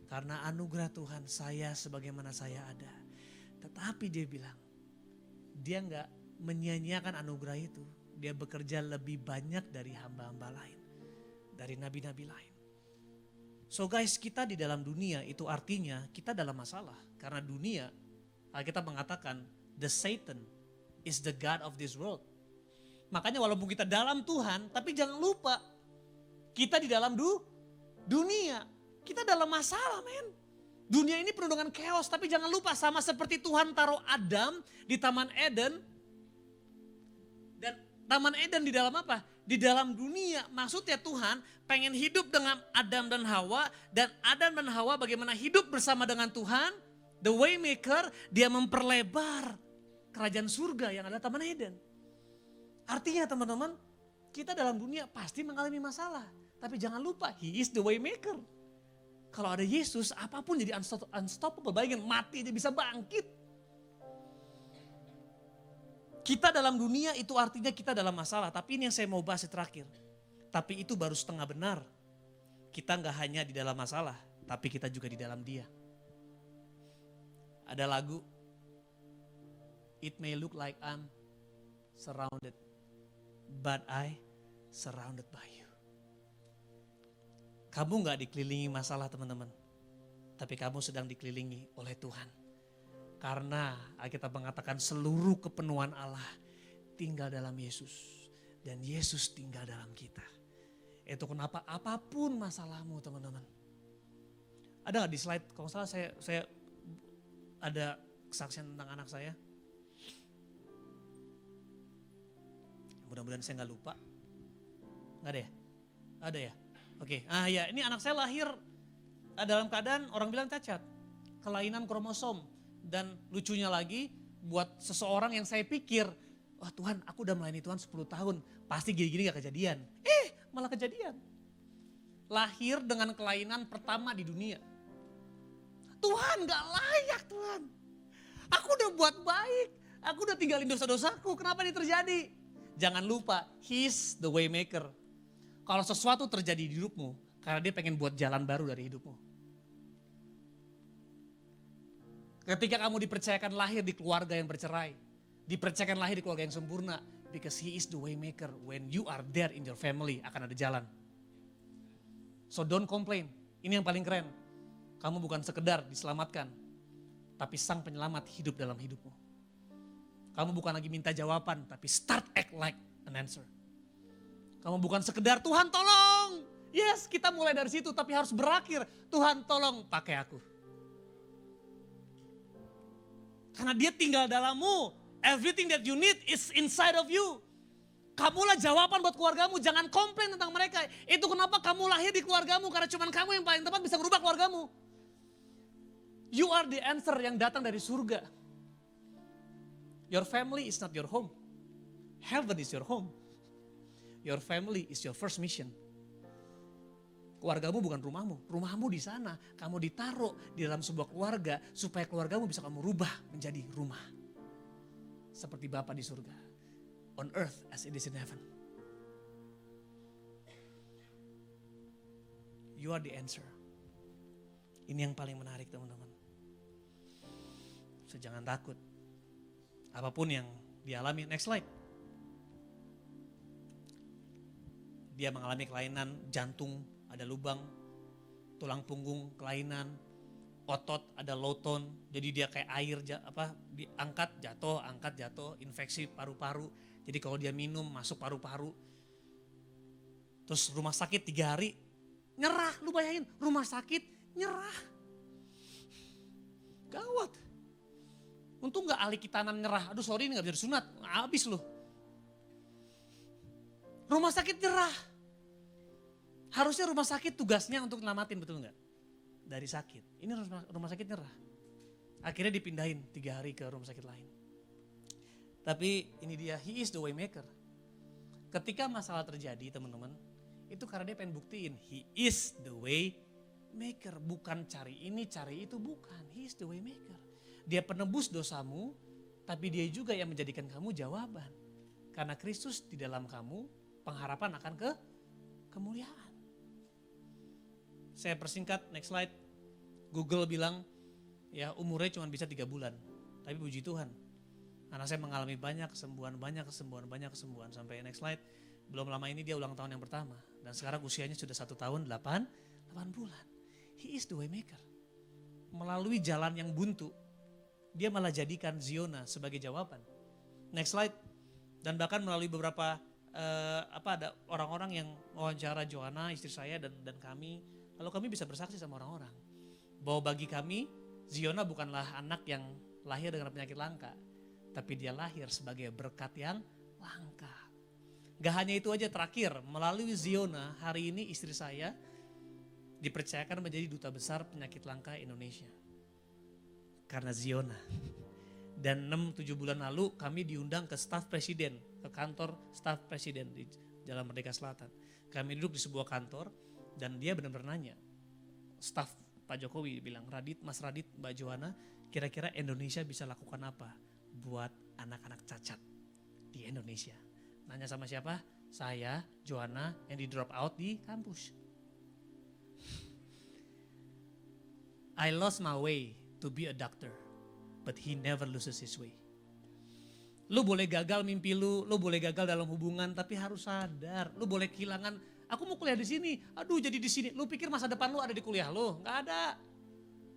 Karena anugerah Tuhan saya sebagaimana saya ada. Tetapi dia bilang, dia gak menyia-nyiakan anugerah itu. Dia bekerja lebih banyak dari hamba-hamba lain. Dari nabi-nabi lain. So guys, kita di dalam dunia itu artinya kita dalam masalah. Karena dunia, Alkitab mengatakan, the Satan is the God of this world. Makanya walaupun kita dalam Tuhan, tapi jangan lupa, kita di dalam dunia. Kita dalam masalah men. Dunia ini penuh dengan chaos, tapi jangan lupa sama seperti Tuhan taruh Adam di Taman Eden. Dan Taman Eden di dalam apa? Di dalam dunia. Maksudnya Tuhan pengen hidup dengan Adam dan Hawa. Dan Adam dan Hawa bagaimana hidup bersama dengan Tuhan. The Waymaker, dia memperlebar kerajaan surga yang ada Taman Eden. Artinya teman-teman, kita dalam dunia pasti mengalami masalah. Tapi jangan lupa, He is the Waymaker. Kalau ada Yesus, apapun jadi unstoppable. Bayangin, mati dia bisa bangkit. Kita dalam dunia itu artinya kita dalam masalah. Tapi ini yang saya mau bahas terakhir. Tapi itu baru setengah benar. Kita gak hanya di dalam masalah, tapi kita juga di dalam Dia. Ada lagu, It may look like I'm surrounded, but I surrounded by you. Kamu gak dikelilingi masalah teman-teman. Tapi kamu sedang dikelilingi oleh Tuhan. Karena Alkitab mengatakan seluruh kepenuhan Allah tinggal dalam Yesus. Dan Yesus tinggal dalam kita. Itu kenapa apapun masalahmu teman-teman. Ada gak di slide? Kalau salah saya ada kesaksian tentang anak saya. Mudah-mudahan saya gak lupa. Gak ada ya? Ada ya? Oke, ya ini anak saya lahir dalam keadaan orang bilang cacat. Kelainan kromosom. Dan lucunya lagi buat seseorang yang saya pikir, wah Tuhan aku udah melayani Tuhan 10 tahun. Pasti gini-gini gak kejadian. Malah kejadian. Lahir dengan kelainan pertama di dunia. Tuhan gak layak Tuhan. Aku udah buat baik. Aku udah tinggalin dosa-dosaku. Kenapa ini terjadi? Jangan lupa, He's the Waymaker. Kalau sesuatu terjadi di hidupmu, karena Dia pengen buat jalan baru dari hidupmu. Ketika kamu dipercayakan lahir di keluarga yang bercerai, dipercayakan lahir di keluarga yang sempurna, because He is the Waymaker. When you are there in your family, akan ada jalan. So don't complain. Ini yang paling keren. Kamu bukan sekedar diselamatkan, tapi Sang Penyelamat hidup dalam hidupmu. Kamu bukan lagi minta jawaban, tapi start act like an answer. Kamu bukan sekedar Tuhan tolong. Yes, kita mulai dari situ tapi harus berakhir. Tuhan tolong pakai aku. Karena Dia tinggal dalammu. Everything that you need is inside of you. Kamulah jawaban buat keluargamu. Jangan komplain tentang mereka. Itu kenapa kamu lahir di keluargamu. Karena cuma kamu yang paling tepat bisa merubah keluargamu. You are the answer yang datang dari surga. Your family is not your home. Heaven is your home. Your family is your first mission. Keluargamu bukan rumahmu, rumahmu di sana. Kamu ditaruh di dalam sebuah keluarga supaya keluargamu bisa kamu rubah menjadi rumah. Seperti Bapa di surga. On earth as it is in heaven. You are the answer. Ini yang paling menarik teman-teman. So, jangan takut. Apapun yang dialami, next slide. Dia mengalami kelainan jantung, ada lubang, tulang punggung kelainan, otot ada low tone, jadi dia kayak air diangkat jatuh, infeksi paru-paru. Jadi kalau dia minum masuk paru-paru. Terus rumah sakit 3 hari, nyerah. Lu bayangin, rumah sakit nyerah. Gawat. Untung gak ahli kitanan nyerah. Aduh sorry ini gak bisa disunat, habis lu. Rumah sakit nyerah. Harusnya rumah sakit tugasnya untuk nyelamatin, betul gak? Dari sakit. Ini rumah sakit nyerah. Akhirnya dipindahin 3 hari ke rumah sakit lain. Tapi ini dia, he is the way maker. Ketika masalah terjadi teman-teman, itu karena dia pengen buktiin, he is the way maker. Bukan cari ini, cari itu, bukan. He is the way maker. Dia penebus dosamu, tapi dia juga yang menjadikan kamu jawaban. Karena Kristus di dalam kamu, pengharapan akan kemuliaan. Saya persingkat, next slide. Google bilang, ya umurnya cuma bisa 3 bulan. Tapi puji Tuhan, anak saya mengalami banyak kesembuhan. Sampai next slide, belum lama ini dia ulang tahun yang pertama. Dan sekarang usianya sudah 1 tahun 8 bulan. He is the way maker. Melalui jalan yang buntu, dia malah jadikan Ziona sebagai jawaban. Next slide. Dan bahkan melalui beberapa ada orang-orang yang wawancara Joanna, istri saya dan kami. Lalu kami bisa bersaksi sama orang-orang. Bahwa bagi kami, Ziona bukanlah anak yang lahir dengan penyakit langka. Tapi dia lahir sebagai berkat yang langka. Gak hanya itu aja, terakhir melalui Ziona hari ini istri saya dipercayakan menjadi duta besar penyakit langka Indonesia. Karena Ziona. Dan 6-7 bulan lalu kami diundang ke staf presiden, ke kantor staf presiden di Jalan Merdeka Selatan. Kami duduk di sebuah kantor dan dia benar-benar nanya. Staf Pak Jokowi bilang, Mas Radit, Mbak Joanna, kira-kira Indonesia bisa lakukan apa buat anak-anak cacat di Indonesia? Nanya sama siapa? Saya, Joanna, yang di drop out di kampus. I lost my way to be a doctor, but he never loses his way. Lu boleh gagal mimpi lu boleh gagal dalam hubungan, tapi harus sadar, lu boleh kehilangan, aku mau kuliah di sini, aduh jadi di sini. Lu pikir masa depan lu ada di kuliah lu? Nggak ada.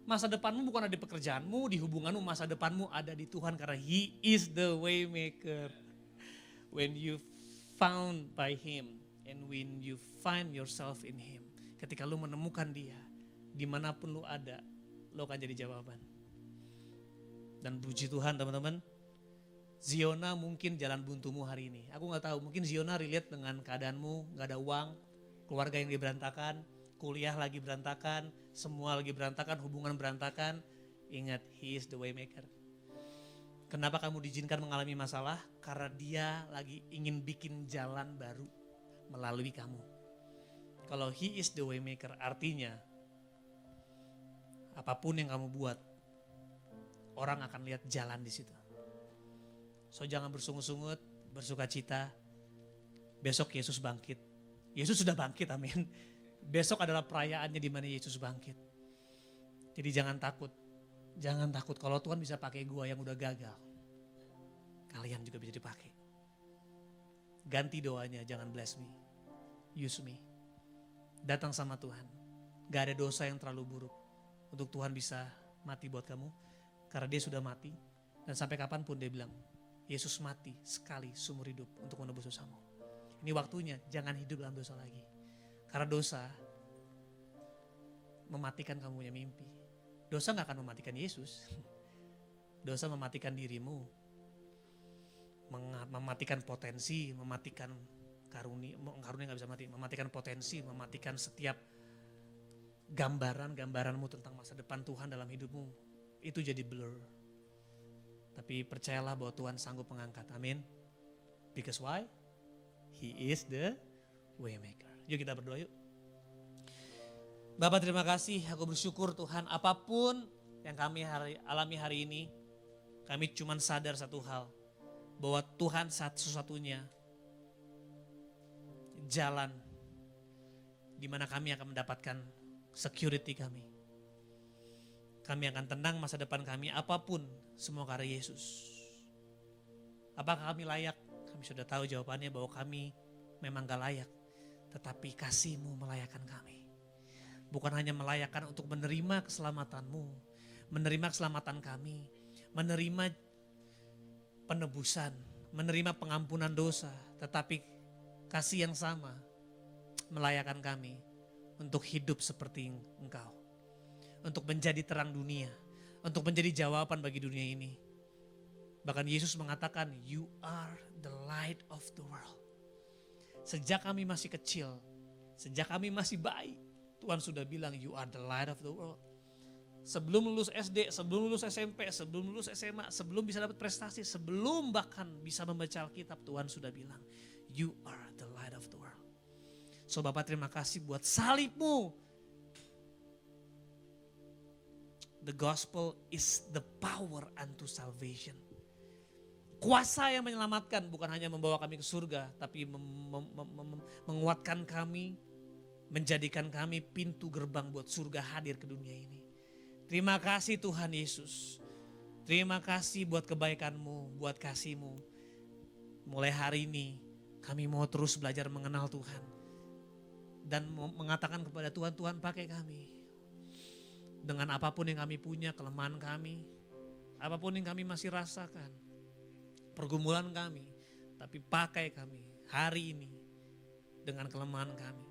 Masa depanmu bukan ada di pekerjaanmu, di hubunganmu, masa depanmu ada di Tuhan karena He is the way maker. When you found by Him and when you find yourself in Him, ketika lu menemukan Dia, dimanapun lu ada, lu akan jadi jawaban. Dan puji Tuhan teman-teman, Ziona mungkin jalan buntumu hari ini. Aku gak tahu, mungkin Ziona relate dengan keadaanmu, gak ada uang, keluarga yang berantakan, kuliah lagi berantakan, semua lagi berantakan, hubungan berantakan. Ingat, He is the way maker. Kenapa kamu diizinkan mengalami masalah? Karena Dia lagi ingin bikin jalan baru melalui kamu. Kalau He is the way maker, artinya apapun yang kamu buat, orang akan lihat jalan di situ. So jangan bersungut-sungut, bersuka cita. Besok Yesus bangkit. Yesus sudah bangkit, amin. Besok adalah perayaannya di mana Yesus bangkit. Jadi jangan takut. Jangan takut kalau Tuhan bisa pakai gua yang udah gagal. Kalian juga bisa dipakai. Ganti doanya, jangan bless me. Use me. Datang sama Tuhan. Gak ada dosa yang terlalu buruk untuk Tuhan bisa mati buat kamu. Karena Dia sudah mati. Dan sampai kapanpun Dia bilang, Yesus mati sekali seumur hidup untuk menebus dosamu. Ini waktunya, jangan hidup dalam dosa lagi. Karena dosa mematikan kamu punya mimpi. Dosa gak akan mematikan Yesus. Dosa mematikan dirimu. Mematikan potensi, mematikan karunia gak bisa mati. Mematikan potensi, mematikan setiap gambaranmu tentang masa depan Tuhan dalam hidupmu. Itu jadi blur. Tapi percayalah bahwa Tuhan sanggup mengangkat. Amin. Because why? He is the way maker. Yuk kita berdoa yuk. Bapak terima kasih, aku bersyukur Tuhan apapun yang kami alami hari ini. Kami cuma sadar satu hal, bahwa Tuhan satu-satunya jalan di mana kami akan mendapatkan security kami. Kami akan tenang masa depan kami apapun semua karya Yesus. Apakah kami layak? Kami sudah tahu jawabannya bahwa kami memang gak layak. Tetapi kasih-Mu melayakkan kami. Bukan hanya melayakkan untuk menerima keselamatan-Mu, menerima keselamatan kami, menerima penebusan, menerima pengampunan dosa. Tetapi kasih yang sama melayakkan kami untuk hidup seperti Engkau. Untuk menjadi terang dunia, untuk menjadi jawaban bagi dunia ini. Bahkan Yesus mengatakan, you are the light of the world. Sejak kami masih kecil, sejak kami masih bayi, Tuhan sudah bilang you are the light of the world. Sebelum lulus SD, sebelum lulus SMP, sebelum lulus SMA, sebelum bisa dapat prestasi, sebelum bahkan bisa membaca Alkitab, Tuhan sudah bilang, you are the light of the world. So Bapak terima kasih buat salib-Mu. The gospel is the power unto salvation. Kuasa yang menyelamatkan bukan hanya membawa kami ke surga, tapi menguatkan kami, menjadikan kami pintu gerbang buat surga hadir ke dunia ini. Terima kasih Tuhan Yesus. Terima kasih buat kebaikan-Mu, buat kasih-Mu. Mulai hari ini kami mau terus belajar mengenal Tuhan. Dan mengatakan kepada Tuhan, Tuhan pakai kami. Dengan apapun yang kami punya, kelemahan kami, apapun yang kami masih rasakan, pergumulan kami, tapi pakai kami hari ini dengan kelemahan kami.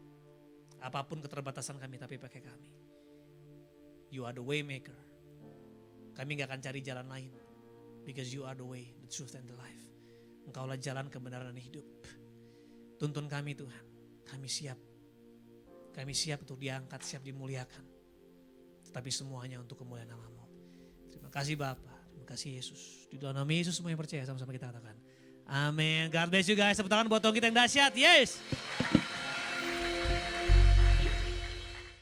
Apapun keterbatasan kami, tapi pakai kami. You are the way maker. Kami gak akan cari jalan lain. Because you are the way, the truth and the life. Engkaulah jalan kebenaran dan hidup. Tuntun kami Tuhan, kami siap. Kami siap untuk diangkat, siap dimuliakan. Tapi semuanya untuk kemuliaan nama-Mu. Terima kasih Bapa, terima kasih Yesus. Di dalam nama Yesus semua yang percaya sama-sama kita katakan. Amin. God bless you guys. Tepuk tangan buat Tuhan kita yang dahsyat. Yes.